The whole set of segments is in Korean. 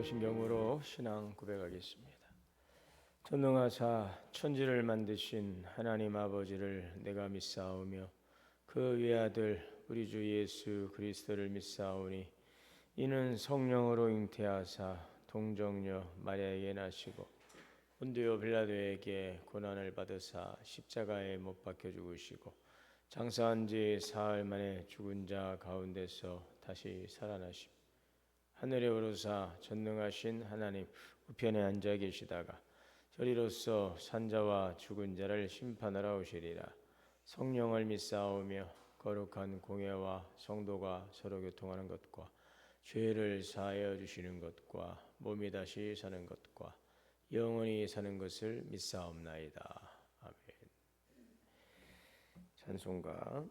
소신경으로 신앙 고백하겠습니다. 전능하사 천지를 만드신 하나님 아버지를 내가 믿사오며 그 외아들 우리 주 예수 그리스도를 믿사오니 이는 성령으로 잉태하사 동정녀 마리아에게 나시고 본디오 빌라도에게 고난을 받으사 십자가에 못 박혀 죽으시고 장사한 지 사흘 만에 죽은 자 가운데서 다시 살아나심 하늘에 오르사 전능하신 하나님 우편에 앉아 계시다가 저리로서 산자와 죽은 자를 심판하러 오시리라. 성령을 믿사오며 거룩한 공예와 성도가 서로 교통하는 것과 죄를 사하여 주시는 것과 몸이 다시 사는 것과 영원히 사는 것을 믿사옵나이다. 아멘. 찬송가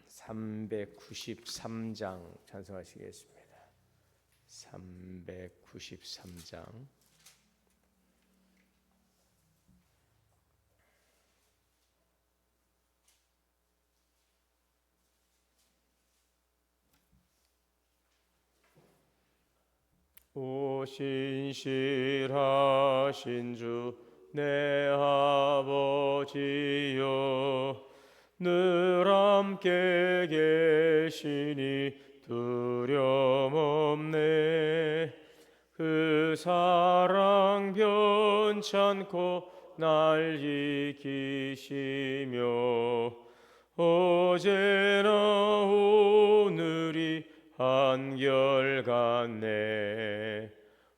393장 찬송하시겠습니다. 393장 오 신실하신 주 내 아버지여 늘 함께 계시니 두려움 없네. 그 사랑 변찮고 날 지키시며 어제나 오늘이 한결같네.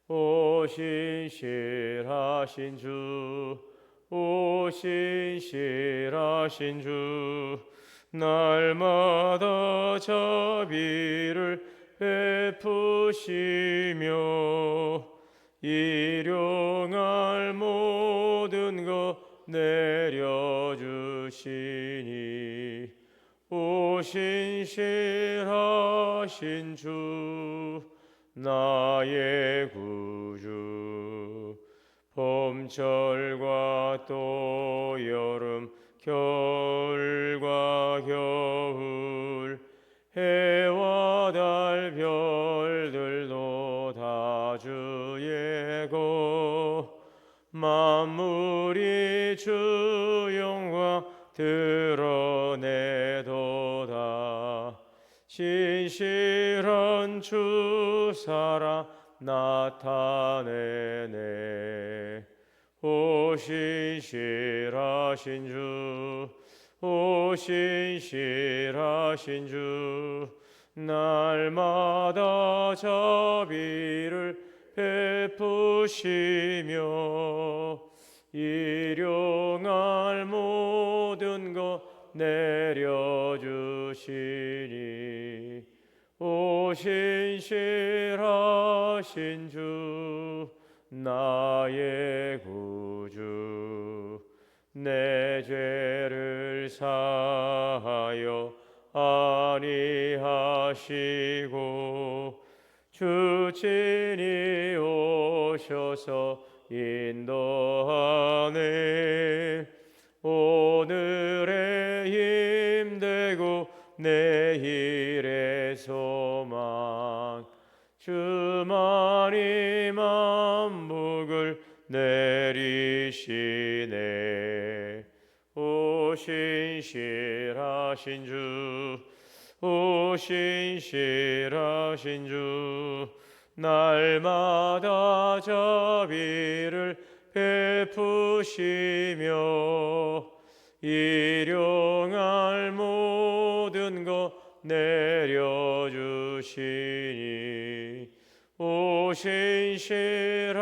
오 신실하신 주, 오 신실하신 주, 날마다 자비를 베푸시며 일용할 모든 것 내려주시니 오 신실하신 주 나의 구주. 봄철과 또 여름 겨울과 겨울 해와 달 별들도 다 주의 것 만물이 주 영광 드러내도다. 신실한 주 사랑 나타내네. 오 신실하신 주, 오 신실하신 주, 날마다 자비를 베푸시며 일용할 모든 것 내려주시니 오 신실하신 주 나의 구주. 내 죄를 사하여 아니하시고 주 친히 오셔서 인도하네. 오늘의 힘되고 내일의 소망 주만이 만복을 내리시네. 오 신실하신 주, 오 신실하신 주, 날마다 자비를 베푸시며 일용할 모든 것 내려주시니 오 신실하신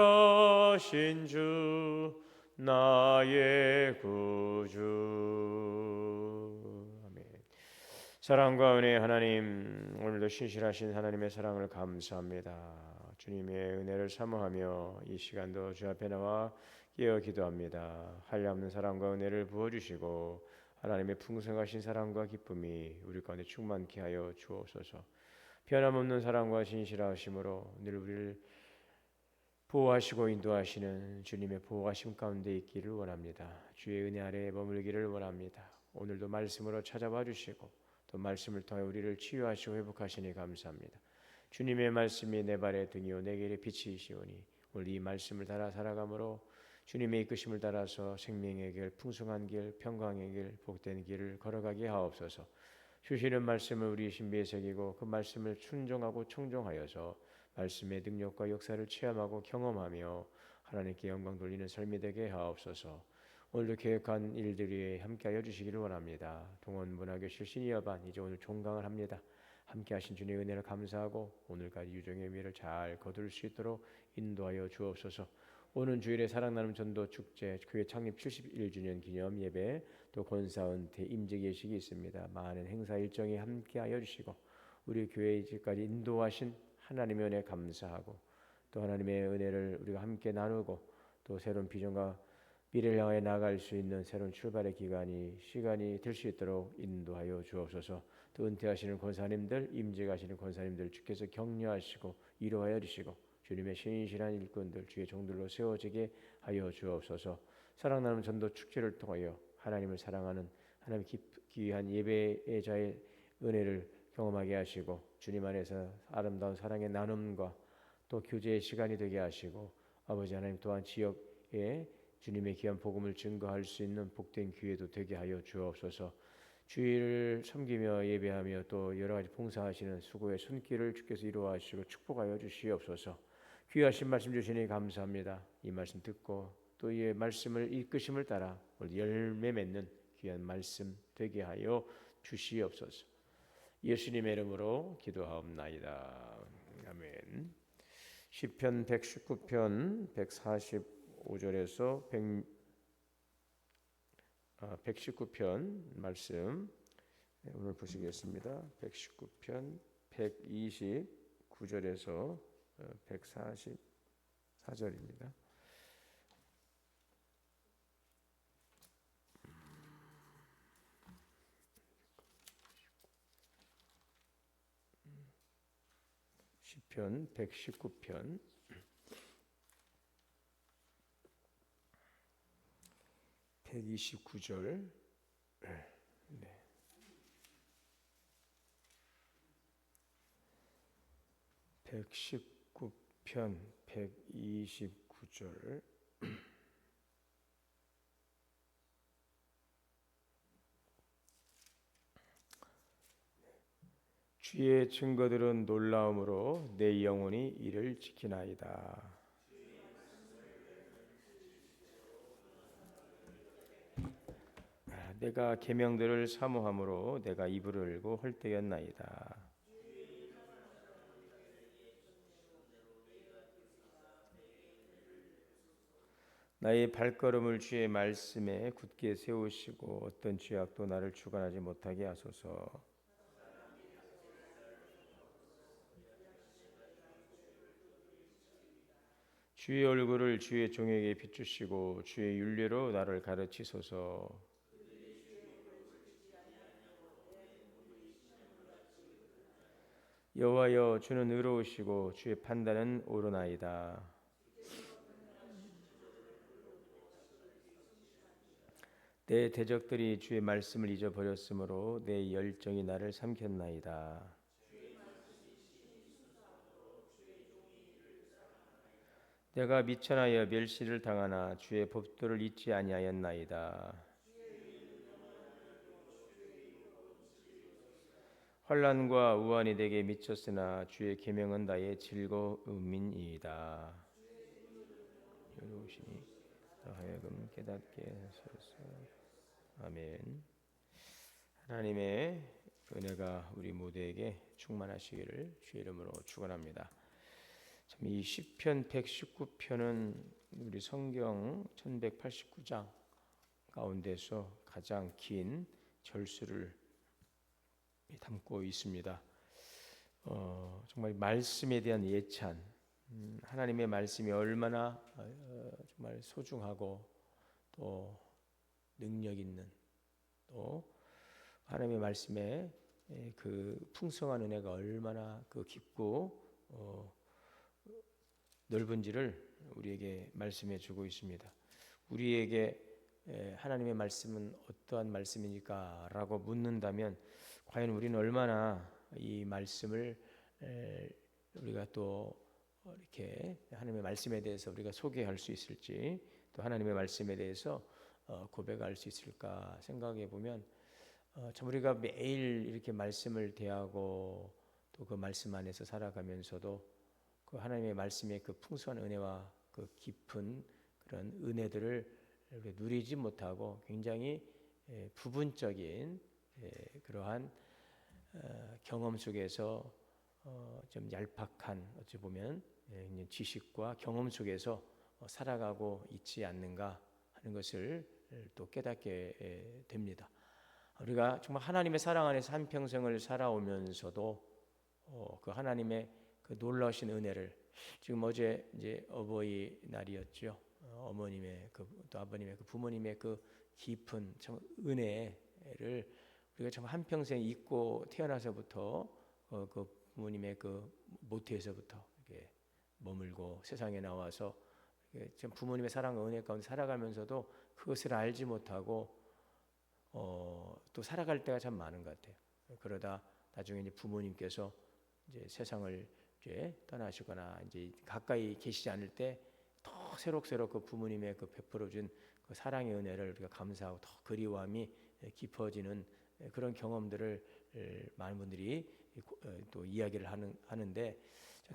주 나의 구주. 아멘. 사랑과 은혜의 하나님, 오늘도 신실하신 하나님의 사랑을 감사합니다. 주님의 은혜를 사모하며 이 시간도 주 앞에 나와 깨어 기도합니다. 한량없는 사랑과 은혜를 부어주시고 하나님의 풍성하신 사랑과 기쁨이 우리 가운데 충만케 하여 주옵소서. 변함없는 사랑과 신실하심으로 늘 우리를 보호하시고 인도하시는 주님의 보호하심 가운데 있기를 원합니다. 주의 은혜 아래에 머물기를 원합니다. 오늘도 말씀으로 찾아와 주시고 또 말씀을 통해 우리를 치유하시고 회복하시니 감사합니다. 주님의 말씀이 내 발의 등이요 내 길의 빛이시오니 오늘 이 말씀을 따라 살아감으로 주님의 이끄심을 따라서 생명의 길, 풍성한 길, 평강의 길, 복된 길을 걸어가게 하옵소서. 주시는 말씀을 우리 신비에 새기고 그 말씀을 순종하고 청종하여서 말씀의 능력과 역사를 체험하고 경험하며 하나님께 영광 돌리는 삶이 되게 하옵소서. 오늘도 계획한 일들이 함께하여 주시기를 원합니다. 동원문화교실 시니어반 이제 오늘 종강을 합니다. 함께하신 주님의 은혜를 감사하고 오늘까지 유종의 의미를 잘 거둘 수 있도록 인도하여 주옵소서. 오는 주일에 사랑나눔 전도 축제 교회 창립 71주년 기념 예배 또 권사은퇴 임직 예식이 있습니다. 많은 행사 일정에 함께하여 주시고 우리 교회 이제까지 인도하신 하나님의 은혜 감사하고 또 하나님의 은혜를 우리가 함께 나누고 또 새로운 비전과 미래를 향해 나아갈 수 있는 새로운 출발의 시간이 될 수 있도록 인도하여 주옵소서. 또 은퇴하시는 권사님들, 임직하시는 권사님들 주께서 격려하시고 위로하여 주시고 주님의 신실한 일꾼들 주의 종들로 세워지게 하여 주옵소서. 사랑나눔 전도 축제를 통하여 하나님을 사랑하는 하나님 귀한 예배자의 은혜를 경험하게 하시고 주님 안에서 아름다운 사랑의 나눔과 또 교제의 시간이 되게 하시고 아버지 하나님 또한 지역에 주님의 귀한 복음을 증거할 수 있는 복된 기회도 되게 하여 주옵소서. 주일을 섬기며 예배하며 또 여러 가지 봉사하시는 수고의 손길을 주께서 이루어하시고 축복하여 주시옵소서. 귀하신 말씀 주시니 감사합니다. 이 말씀 듣고 또 이 말씀을 이끄심을 따라 열매 맺는 귀한 말씀 되게 하여 주시옵소서. 예수님의 이름으로 기도하옵나이다. 아멘. 시편 119편 145절에서 119편 말씀 오늘 보시겠습니다. 119편 129절에서 144절입니다. 시편 119편 129절 네. (119편) 129절 주의 증거들은 놀라움으로 내 영혼이 이를 지키나이다. 내가 계명들을 사모함으로 내가 입을 열고 헐떡였나이다. 나의 발걸음을 주의 말씀에 굳게 세우시고 어떤 죄악도 나를 주관하지 못하게 하소서. 주의 얼굴을 주의 종에게 비추시고 주의 윤례로 나를 가르치소서. 여호와여 주는 의로우시고 주의 판단은 옳으나이다. 내 대적들이 주의 말씀을 잊어버렸으므로 내 열정이 나를 삼켰나이다. 내가 미천하여 멸시를 당하나 주의 법도를 잊지 아니하였나이다. 환난과 우환이 내게 미쳤으나 주의 계명은 나의 즐거움이니이다. 여로우시니 하여금 깨닫게 하소서. 아멘. 하나님의 은혜가 우리 모두에게 충만하시기를 주의 이름으로 축원합니다. 참 이 시편 119편은 우리 성경 1189장 가운데서 가장 긴 절수를 담고 있습니다. 정말 말씀에 대한 예찬, 하나님의 말씀이 얼마나 정말 소중하고 또 능력 있는 또 하나님의 말씀에 그 풍성한 은혜가 얼마나 그 깊고 넓은지를 우리에게 말씀해 주고 있습니다. 우리에게 하나님의 말씀은 어떠한 말씀입니까? 라고 묻는다면 과연 우리는 얼마나 이 말씀을 우리가 또 이렇게 하나님의 말씀에 대해서 우리가 소개할 수 있을지, 또 하나님의 말씀에 대해서 고백할 수 있을까 생각해 보면, 참 우리가 매일 이렇게 말씀을 대하고 또 그 말씀 안에서 살아가면서도 그 하나님의 말씀의 그 풍성한 은혜와 그 깊은 그런 은혜들을 이렇게 누리지 못하고 굉장히 부분적인 그러한 경험 속에서 좀 얄팍한, 어찌 보면 지식과 경험 속에서 살아가고 있지 않는가 하는 것을 또 깨닫게 됩니다. 우리가 정말 하나님의 사랑 안에서 한평생을 살아오면서도 그 하나님의 그 놀라우신 은혜를, 지금 어제 이제 어버이날이었죠. 어머님의 또 아버님의 그 부모님의 그 깊은 참 은혜를 우리가 참 한평생 잊고 태어나서부터 그 부모님의 그 모태에서부터 이렇게 머물고 세상에 나와서 참 부모님의 사랑과 은혜 가운데 살아가면서도 그것을 알지 못하고 또 살아갈 때가 참 많은 것 같아요. 그러다 나중에 이제 부모님께서 이제 세상을 이제 떠나시거나 이제 가까이 계시지 않을 때 더 새록새록 그 부모님의 그 베풀어준 그 사랑의 은혜를 우리가 감사하고 더 그리워함이 깊어지는 그런 경험들을 많은 분들이 또 이야기를 하는데,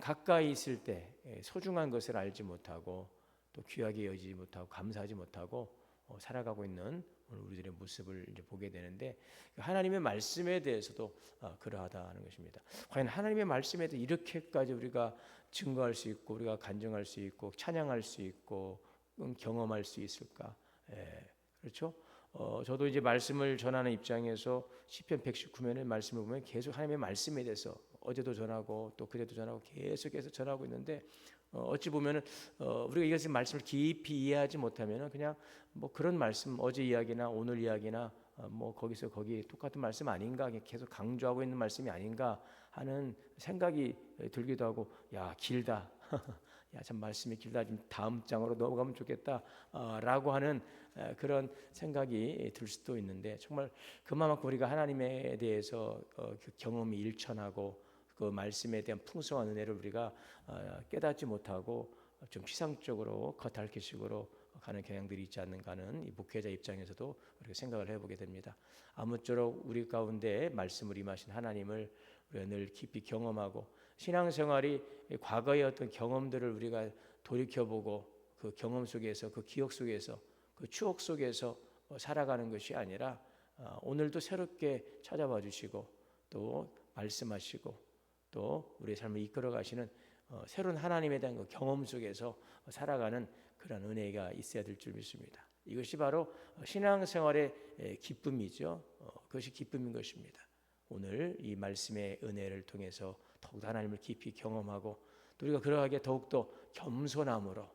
가까이 있을 때 소중한 것을 알지 못하고 또 귀하게 여기지 못하고 감사하지 못하고 살아가고 있는 오늘 우리들의 모습을 이제 보게 되는데, 하나님의 말씀에 대해서도 그러하다는 것입니다. 과연 하나님의 말씀에 대해 이렇게까지 우리가 증거할 수 있고 우리가 간증할 수 있고 찬양할 수 있고 경험할 수 있을까? 그렇죠? 저도 이제 말씀을 전하는 입장에서 시편 119편의 말씀을 보면 계속 하나님의 말씀에 대해서 어제도 전하고 또 그제도 전하고 계속해서 전하고 있는데, 어찌 보면은 우리가 이것을 말씀을 깊이 이해하지 못하면은 그냥 뭐 그런 말씀, 어제 이야기나 오늘 이야기나 뭐 거기서 거기 똑같은 말씀 아닌가, 계속 강조하고 있는 말씀이 아닌가 하는 생각이 들기도 하고, 야 길다, 야 참 말씀이 길다, 좀 다음 장으로 넘어가면 좋겠다 라고 하는 그런 생각이 들 수도 있는데, 정말 그만큼 우리가 하나님에 대해서 그 경험이 일천하고 그 말씀에 대한 풍성한 은혜를 우리가 깨닫지 못하고 좀 피상적으로 겉핥기식으로 가는 경향들이 있지 않는가 하는 이 목회자 입장에서도 우리가 생각을 해보게 됩니다. 아무쪼록 우리 가운데 말씀을 임하신 하나님을 우리가 늘 깊이 경험하고, 신앙생활이 과거의 어떤 경험들을 우리가 돌이켜보고 그 경험 속에서, 그 기억 속에서, 그 추억 속에서 살아가는 것이 아니라 오늘도 새롭게 찾아봐 주시고 또 말씀하시고 또 우리의 삶을 이끌어 가시는 새로운 하나님에 대한 그 경험 속에서 살아가는 그런 은혜가 있어야 될 줄 믿습니다. 이것이 바로 신앙생활의 기쁨이죠. 그것이 기쁨인 것입니다. 오늘 이 말씀의 은혜를 통해서 더욱 하나님을 깊이 경험하고, 또 우리가 그러하게 더욱더 겸손함으로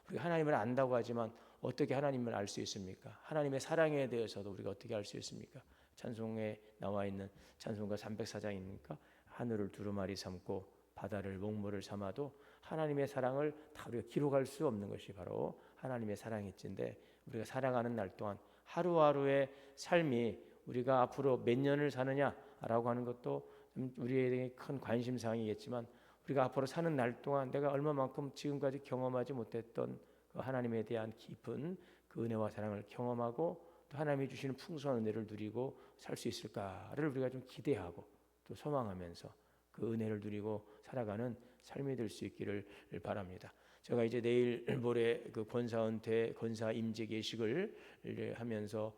우리가 하나님을 안다고 하지만 어떻게 하나님을 알 수 있습니까? 하나님의 사랑에 대해서도 우리가 어떻게 알 수 있습니까? 찬송에 나와 있는 찬송가 304장입니까? 하늘을 두루마리 삼고 바다를 목물을 삼아도 하나님의 사랑을 다 우리가 기록할 수 없는 것이 바로 하나님의 사랑일진데, 우리가 살아가는 날 동안 하루하루의 삶이 우리가 앞으로 몇 년을 사느냐라고 하는 것도 우리에게 큰 관심사항이겠지만, 우리가 앞으로 사는 날 동안 내가 얼마만큼 지금까지 경험하지 못했던 그 하나님에 대한 깊은 그 은혜와 사랑을 경험하고 또 하나님이 주시는 풍성한 은혜를 누리고 살 수 있을까를 우리가 좀 기대하고 또 소망하면서 그 은혜를 누리고 살아가는 삶이 될 수 있기를 바랍니다. 제가 이제 내일 모레 그 권사은퇴, 권사 임직 예식을 하면서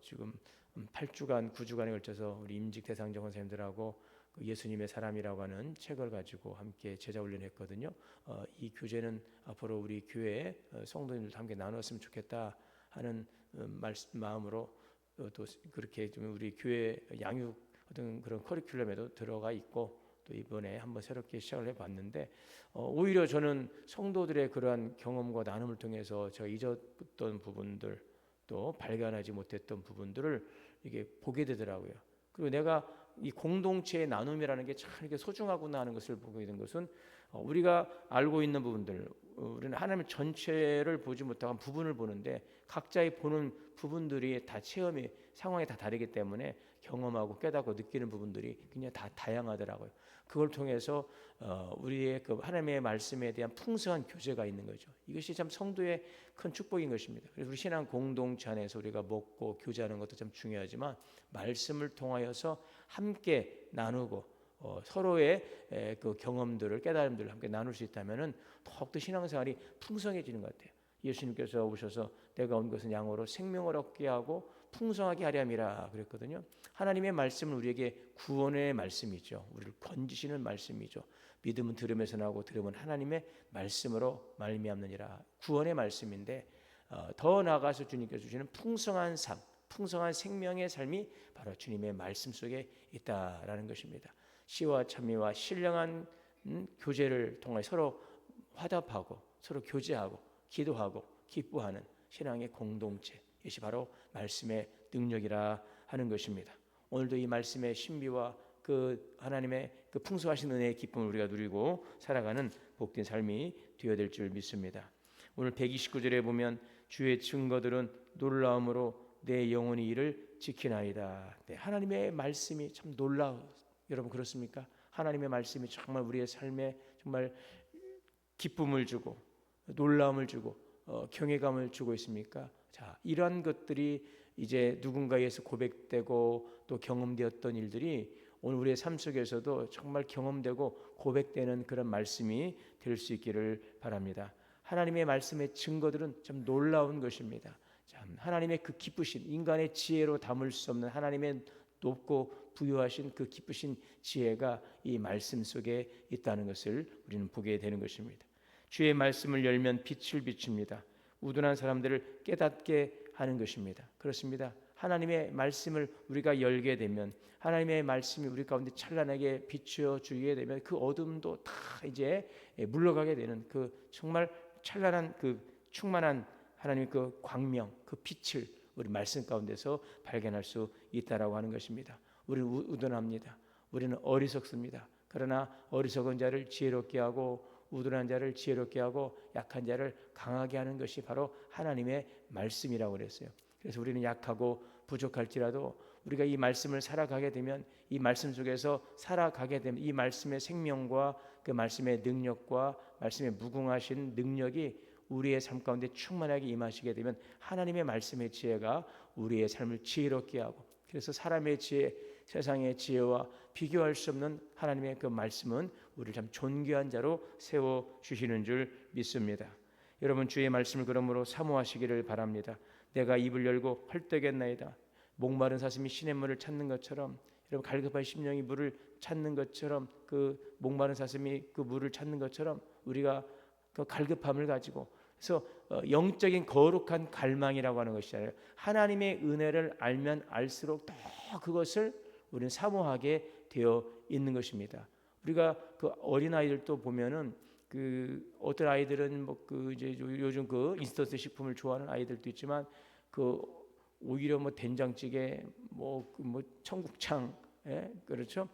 지금 8주간, 9주간에 걸쳐서 우리 임직 대상자 권사님들하고 그 예수님의 사람이라고 하는 책을 가지고 함께 제자 훈련했거든요. 이 교재는 앞으로 우리 교회 성도님들도 함께 나눴으면 좋겠다 하는 마음으로 또 그렇게 좀 우리 교회 양육 어떤 그런 커리큘럼에도 들어가 있고, 또 이번에 한번 새롭게 시작을 해봤는데 오히려 저는 성도들의 그러한 경험과 나눔을 통해서 제가 잊었던 부분들, 또 발견하지 못했던 부분들을 이게 보게 되더라고요. 그리고 내가 이 공동체의 나눔이라는 게 참 이렇게 소중하구나 하는 것을 보게 된 것은 우리가 알고 있는 부분들, 우리는 하나님 전체를 보지 못하고 부분을 보는데 각자의 보는 부분들이 다 체험이 상황이 다 다르기 때문에 경험하고 깨닫고 느끼는 부분들이 굉장히 다 다양하더라고요. 그걸 통해서 우리의 그 하나님의 말씀에 대한 풍성한 교제가 있는 거죠. 이것이 참 성도의 큰 축복인 것입니다. 그래서 우리 신앙 공동체 안에서 우리가 먹고 교제하는 것도 참 중요하지만 말씀을 통하여서 함께 나누고 서로의 그 경험들을 깨달음들을 함께 나눌 수 있다면은 더욱더 신앙생활이 풍성해지는 것 같아요. 예수님께서 오셔서 내가 온 것은 양으로 생명을 얻게 하고 풍성하게 하려 함이라 그랬거든요. 하나님의 말씀은 우리에게 구원의 말씀이죠. 우리를 건지시는 말씀이죠. 믿음은 들음에서 나오고 들음은 하나님의 말씀으로 말미암느니라. 구원의 말씀인데 더 나아가서 주님께서 주시는 풍성한 삶, 풍성한 생명의 삶이 바로 주님의 말씀 속에 있다라는 것입니다. 시와 찬미와 신령한 교제를 통해 서로 화답하고 서로 교제하고 기도하고 기뻐하는 신앙의 공동체, 이것이 바로 말씀의 능력이라 하는 것입니다. 오늘도 이 말씀의 신비와 그 하나님의 그 풍성하신 은혜의 기쁨을 우리가 누리고 살아가는 복된 삶이 되어야 될 줄 믿습니다. 오늘 129절에 보면 주의 증거들은 놀라움으로 내 영혼이 이를 지키나이다. 네, 하나님의 말씀이 참 놀라워. 여러분 그렇습니까? 하나님의 말씀이 정말 우리의 삶에 정말 기쁨을 주고 놀라움을 주고 경외감을 주고 있습니까? 자, 이러한 것들이 이제 누군가에서 고백되고 또 경험되었던 일들이 오늘 우리의 삶 속에서도 정말 경험되고 고백되는 그런 말씀이 될 수 있기를 바랍니다. 하나님의 말씀의 증거들은 참 놀라운 것입니다. 참 하나님의 그 기쁘신 인간의 지혜로 담을 수 없는 하나님의 높고 부유하신 그 기쁘신 지혜가 이 말씀 속에 있다는 것을 우리는 보게 되는 것입니다. 주의 말씀을 열면 빛을 비춥니다. 우둔한 사람들을 깨닫게 하는 것입니다. 그렇습니다. 하나님의 말씀을 우리가 열게 되면 하나님의 말씀이 우리 가운데 찬란하게 비추어 주게 되면 그 어둠도 다 이제 물러가게 되는 그 정말 찬란한 그 충만한 하나님의 그 광명, 그 빛을 우리 말씀 가운데서 발견할 수 있다라고 하는 것입니다. 우리는 우둔합니다. 우리는 어리석습니다. 그러나 어리석은 자를 지혜롭게 하고 우둔한 자를 지혜롭게 하고 약한 자를 강하게 하는 것이 바로 하나님의 말씀이라고 그랬어요. 그래서 우리는 약하고 부족할지라도 우리가 이 말씀을 살아가게 되면 이 말씀 속에서 살아가게 되면 이 말씀의 생명과 그 말씀의 능력과 말씀의 무궁하신 능력이 우리의 삶 가운데 충만하게 임하시게 되면 하나님의 말씀의 지혜가 우리의 삶을 지혜롭게 하고 그래서 사람의 지혜, 세상의 지혜와 비교할 수 없는 하나님의 그 말씀은 우리를 참 존귀한 자로 세워주시는 줄 믿습니다. 여러분 주의 말씀을 그러므로 사모하시기를 바랍니다. 내가 입을 열고 헐떡였나이다. 목마른 사슴이 시냇물을 찾는 것처럼 여러분 갈급한 심령이 물을 찾는 것처럼 그 목마른 사슴이 그 물을 찾는 것처럼 우리가 그 갈급함을 가지고 그래서 영적인 거룩한 갈망이라고 하는 것이잖아요. 하나님의 은혜를 알면 알수록 더 그것을 우리는 사모하게 되어 있는 것입니다. 우리가 그 어린 아이들도 보면은 그 어떤 아이들은 뭐 그 이제 요즘 그 인스턴트 식품을 좋아하는 아이들도 있지만 그 오히려 뭐 된장찌개 뭐 청국장 그렇죠?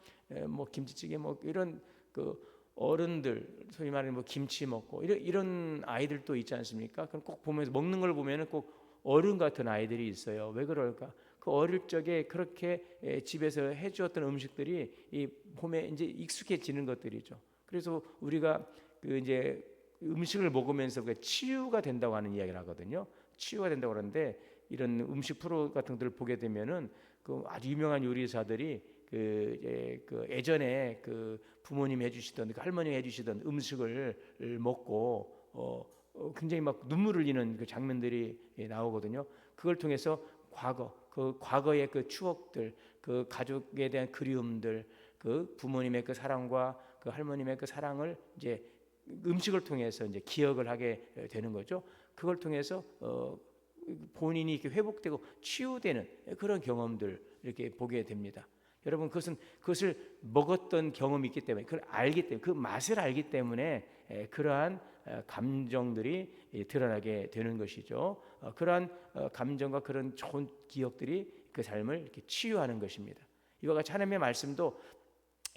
뭐 김치찌개 뭐 이런 그 어른들 소위 말하는 뭐 김치 먹고 이런 아이들도 있지 않습니까? 그럼 꼭 보면서 먹는 걸 보면은 꼭 어른 같은 아이들이 있어요. 왜 그럴까? 그 어릴 적에 그렇게 집에서 해주었던 음식들이 이 봄에 이제 익숙해지는 것들이죠. 그래서 우리가 그 이제 음식을 먹으면서 치유가 된다고 하는 이야기를 하거든요. 치유가 된다고 그러는데 이런 음식 프로 같은 것들을 보게 되면은 그 아주 유명한 요리사들이 그 예전에 그 부모님이 해주시던 그 할머니가 해주시던 음식을 먹고 굉장히 막 눈물을 흘리는 그 장면들이 나오거든요. 그걸 통해서 그 과거의 그 추억들, 그 가족에 대한 그리움들, 그 부모님의 그 사랑과 그 할머님의 그 사랑을 이제 음식을 통해서 이제 기억을 하게 되는 거죠. 그걸 통해서 본인이 이렇게 회복되고 치유되는 그런 경험들 이렇게 보게 됩니다. 여러분 그것을 먹었던 경험이 있기 때문에 그걸 알기 때문에 그 맛을 알기 때문에 그러한 감정들이 드러나게 되는 것이죠. 그러한 감정과 그런 좋은 기억들이 그 삶을 이렇게 치유하는 것입니다. 이와 같이 하나님의 말씀도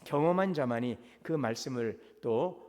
경험한 자만이 그 말씀을 또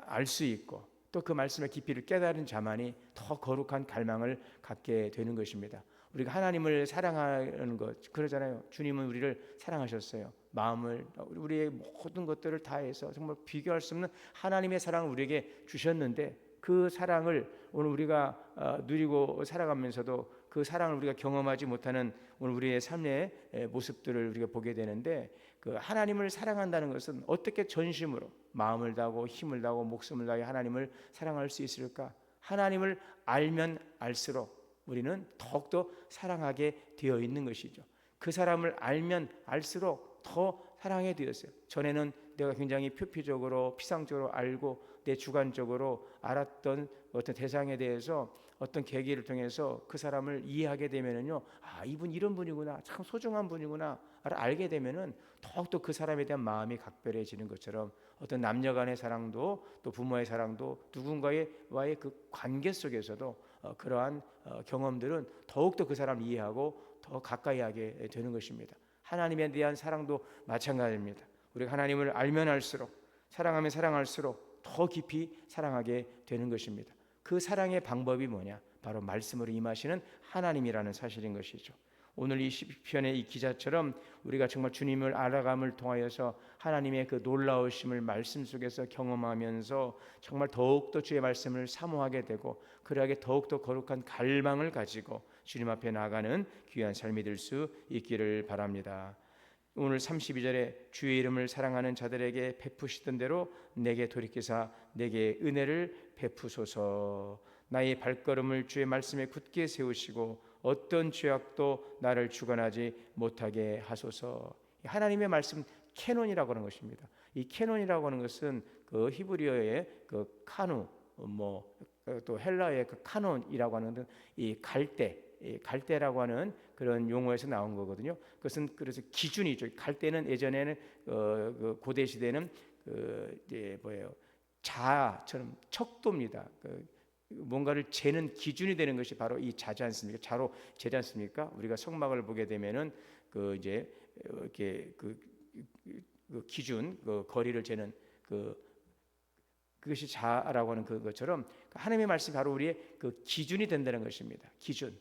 알 수 있고 또 그 말씀의 깊이를 깨달은 자만이 더 거룩한 갈망을 갖게 되는 것입니다. 우리가 하나님을 사랑하는 것 그러잖아요. 주님은 우리를 사랑하셨어요. 마음을, 우리의 모든 것들을 다해서 정말 비교할 수 없는 하나님의 사랑을 우리에게 주셨는데, 그 사랑을 오늘 우리가 누리고 살아가면서도 그 사랑을 우리가 경험하지 못하는 오늘 우리의 삶의 모습들을 우리가 보게 되는데, 그 하나님을 사랑한다는 것은 어떻게 전심으로 마음을 다하고 힘을 다하고 목숨을 다해 하나님을 사랑할 수 있을까? 하나님을 알면 알수록 우리는 더욱더 사랑하게 되어 있는 것이죠. 그 사람을 알면 알수록 더 사랑하게 되었어요. 전에는 내가 굉장히 표피적으로 피상적으로 알고 내 주관적으로 알았던 어떤 대상에 대해서 어떤 계기를 통해서 그 사람을 이해하게 되면은요, 아, 이분 이런 분이구나, 참 소중한 분이구나 알게 되면은 더욱더 그 사람에 대한 마음이 각별해지는 것처럼, 어떤 남녀간의 사랑도 또 부모의 사랑도 누군가와의 그 관계 속에서도 그러한 경험들은 더욱더 그 사람을 이해하고 더 가까이 하게 되는 것입니다. 하나님에 대한 사랑도 마찬가지입니다. 우리가 하나님을 알면 알수록, 사랑하면 사랑할수록 더 깊이 사랑하게 되는 것입니다. 그 사랑의 방법이 뭐냐? 바로 말씀으로 임하시는 하나님이라는 사실인 것이죠. 오늘 이 시편의 이 기자처럼 우리가 정말 주님을 알아감을 통하여서 하나님의 그 놀라우심을 말씀 속에서 경험하면서 정말 더욱더 주의 말씀을 사모하게 되고, 그러하게 더욱더 거룩한 갈망을 가지고 주님 앞에 나아가는 귀한 삶이 될 수 있기를 바랍니다. 오늘 32절에 주의 이름을 사랑하는 자들에게 베푸시던 대로 내게 돌이키사 내게 은혜를 베푸소서. 나의 발걸음을 주의 말씀에 굳게 세우시고 어떤 죄악도 나를 주관하지 못하게 하소서. 하나님의 말씀 캐논이라고 하는 것입니다. 이 캐논이라고 하는 것은 그 히브리어의 그 카누, 또 헬라어의 그 카논이라고 하는 이 갈대라고 하는 그런 용어에서 나온 거거든요. 그것은 그래서 기준이죠. 갈대는 예전에는 그 고대 시대는 자처럼 척도입니다. 뭔가를 재는 기준이 되는 것이 바로 이 자지 않습니까? 자로 재지 않습니까? 우리가 성막을 보게 되면은 그 이제 이렇게 그 기준, 그 거리를 재는 그것이 자라고 하는 그것처럼 하나님의 말씀이 바로 우리의 그 기준이 된다는 것입니다. 기준.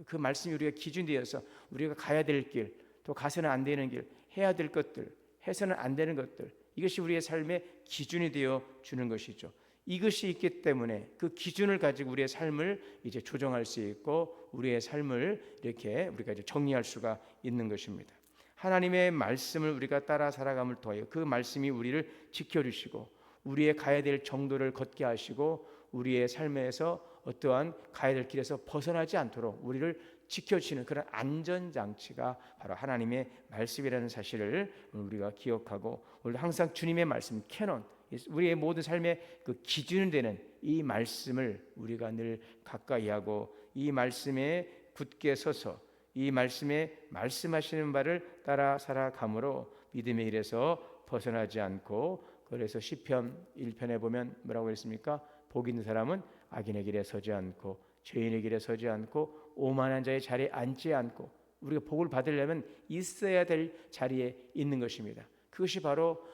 그 말씀이 우리가 기준이 되어서 우리가 가야 될 길, 또 가서는 안 되는 길, 해야 될 것들, 해서는 안 되는 것들, 이것이 우리의 삶의 기준이 되어 주는 것이죠. 이것이 있기 때문에 그 기준을 가지고 우리의 삶을 이제 조정할 수 있고 우리의 삶을 이렇게 우리가 이제 정리할 수가 있는 것입니다. 하나님의 말씀을 우리가 따라 살아감을 통하여 그 말씀이 우리를 지켜주시고 우리의 가야 될 정도를 걷게 하시고 우리의 삶에서 어떠한 가야 될 길에서 벗어나지 않도록 우리를 지켜주시는 그런 안전장치가 바로 하나님의 말씀이라는 사실을 우리가 기억하고, 오늘 항상 주님의 말씀 캐논, 우리의 모든 삶의 그 기준이 되는 이 말씀을 우리가 늘 가까이 하고 이 말씀에 굳게 서서 이 말씀에 말씀하시는 바를 따라 살아감으로 믿음의 길에서 벗어나지 않고, 그래서 시편 1편에 보면 뭐라고 했습니까? 복 있는 사람은 악인의 길에 서지 않고 죄인의 길에 서지 않고 오만한 자의 자리에 앉지 않고, 우리가 복을 받으려면 있어야 될 자리에 있는 것입니다. 그것이 바로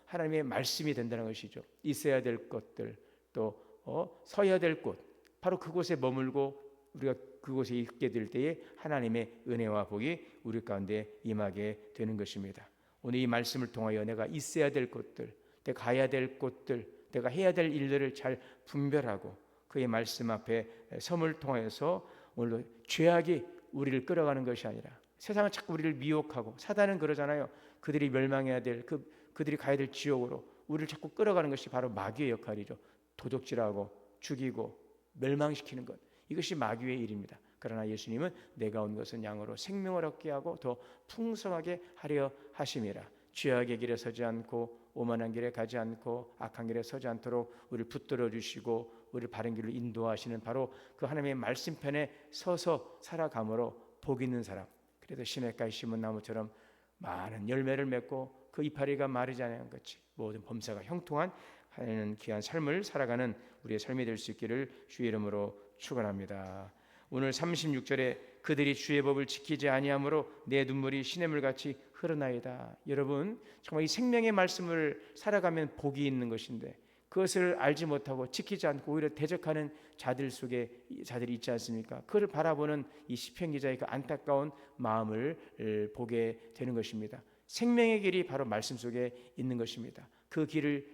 하나님의 말씀이 된다는 것이죠. 있어야 될 것들, 또 서야 될 곳, 바로 그곳에 머물고 우리가 그곳에 있게 될 때에 하나님의 은혜와 복이 우리 가운데 임하게 되는 것입니다. 오늘 이 말씀을 통하여 내가 있어야 될 곳들, 내가 가야 될 곳들, 내가 해야 될 일들을 잘 분별하고 그의 말씀 앞에 섬을 통해서 오늘 죄악이 우리를 끌어가는 것이 아니라, 세상은 자꾸 우리를 미혹하고, 사단은 그러잖아요. 그들이 멸망해야 될 그들이 가야 될 지옥으로 우리를 자꾸 끌어가는 것이 바로 마귀의 역할이죠. 도적질하고 죽이고 멸망시키는 것, 이것이 마귀의 일입니다. 그러나 예수님은 내가 온 것은 양으로 생명을 얻게 하고 더 풍성하게 하려 하심이라. 죄악의 길에 서지 않고 오만한 길에 가지 않고 악한 길에 서지 않도록 우리를 붙들어 주시고 우리를 바른 길로 인도하시는 바로 그 하나님의 말씀편에 서서 살아감으로 복 있는 사람, 그래도 시냇가에 심은 나무처럼 많은 열매를 맺고 그 이파리가 마르지 않은 것이 모든 범사가 형통한 하나님 귀한 삶을 살아가는 우리의 삶이 될 수 있기를 주의 이름으로 축원합니다. 오늘 36절에 그들이 주의 법을 지키지 아니하므로 내 눈물이 시냇물같이 흐르나이다. 여러분, 정말 이 생명의 말씀을 살아가면 복이 있는 것인데 그것을 알지 못하고 지키지 않고 오히려 대적하는 자들 속에 자들이 있지 않습니까? 그를 바라보는 이 시편 기자의 그 안타까운 마음을 보게 되는 것입니다. 생명의 길이 바로 말씀 속에 있는 것입니다. 그 길을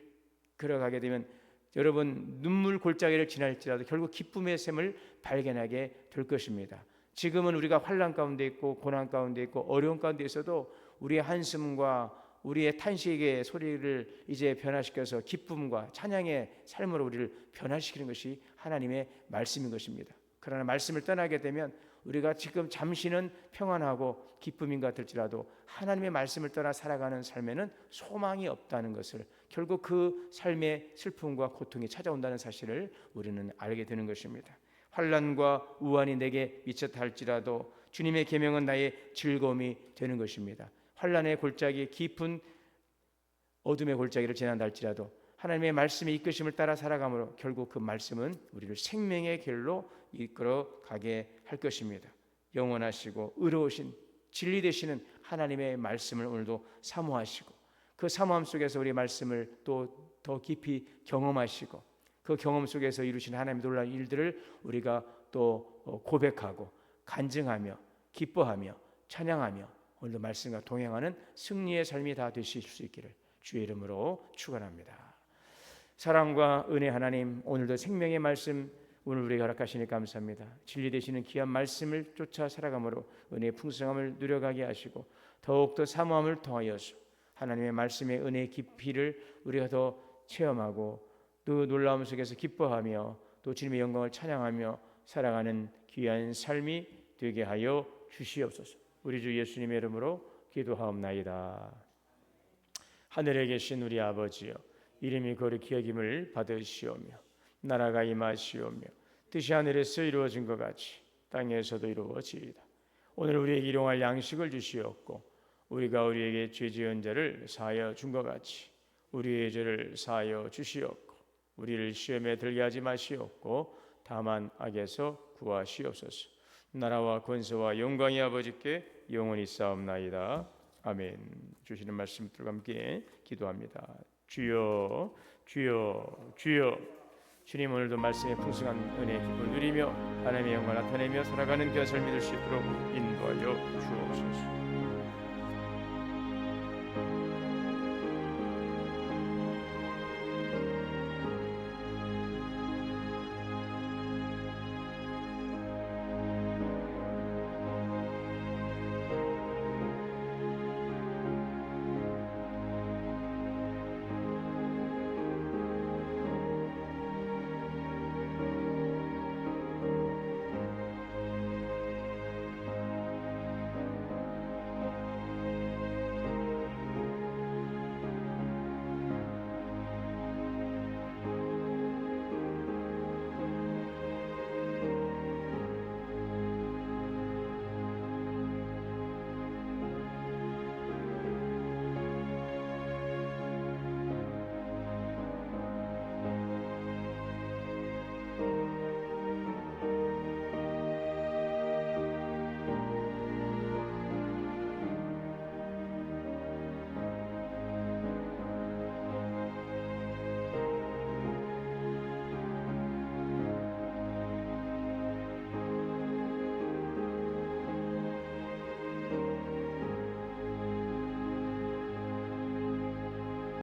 걸어가게 되면 여러분 눈물 골짜기를 지날지라도 결국 기쁨의 샘을 발견하게 될 것입니다. 지금은 우리가 환난 가운데 있고 고난 가운데 있고 어려운 가운데 있어도 우리의 한숨과 우리의 탄식의 소리를 이제 변화시켜서 기쁨과 찬양의 삶으로 우리를 변화시키는 것이 하나님의 말씀인 것입니다. 그러나 말씀을 떠나게 되면 우리가 지금 잠시는 평안하고 기쁨인 것 같을지라도 하나님의 말씀을 떠나 살아가는 삶에는 소망이 없다는 것을, 결국 그 삶의 슬픔과 고통이 찾아온다는 사실을 우리는 알게 되는 것입니다. 환난과 우환이 내게 미쳤다 할지라도 주님의 계명은 나의 즐거움이 되는 것입니다. 환난의 골짜기, 깊은 어둠의 골짜기를 지난다 할지라도 하나님의 말씀의 이끄심을 따라 살아감으로 결국 그 말씀은 우리를 생명의 길로 이끌어 가게 할 것입니다. 영원하시고 의로우신 진리 되시는 하나님의 말씀을 오늘도 사모하시고 그 사모함 속에서 우리의 말씀을 또 더 깊이 경험하시고 그 경험 속에서 이루신 하나님의 놀라운 일들을 우리가 또 고백하고 간증하며 기뻐하며 찬양하며 오늘도 말씀과 동행하는 승리의 삶이 다 되실 수 있기를 주의 이름으로 축원합니다. 사랑과 은혜 하나님, 오늘도 생명의 말씀 오늘 우리에게 허락하시니 감사합니다. 진리 되시는 귀한 말씀을 쫓아 살아감으로 은혜의 풍성함을 누려가게 하시고 더욱더 사모함을 통하여서 하나님의 말씀의 은혜의 깊이를 우리가 더 체험하고 또 놀라움 속에서 기뻐하며 또 주님의 영광을 찬양하며 살아가는 귀한 삶이 되게 하여 주시옵소서. 우리 주 예수님의 이름으로 기도하옵나이다. 하늘에 계신 우리 아버지여, 이름이 거룩히 여김을 받으시오며 나라가 임하시오며 뜻이 하늘에서 이루어진 것 같이 땅에서도 이루어지이다. 오늘 우리에게 일용할 양식을 주시옵고 우리가 우리에게 죄 지은 자를 사하여 준 것 같이 우리의 죄를 사하여 주시옵고 우리를 시험에 들게 하지 마시옵고 다만 악에서 구하시옵소서. 나라와 권세와 영광이 아버지께 영원히 있사옵나이다. 아멘. 주시는 말씀들과 함께 기도합니다. 주여 주여 주여. 주님, 오늘도 말씀의 풍성한 은혜의 기쁨을 누리며 하나님의 영광을 나타내며 살아가는 귀한 삶이 될 수 있도록 인도하여 주옵소서.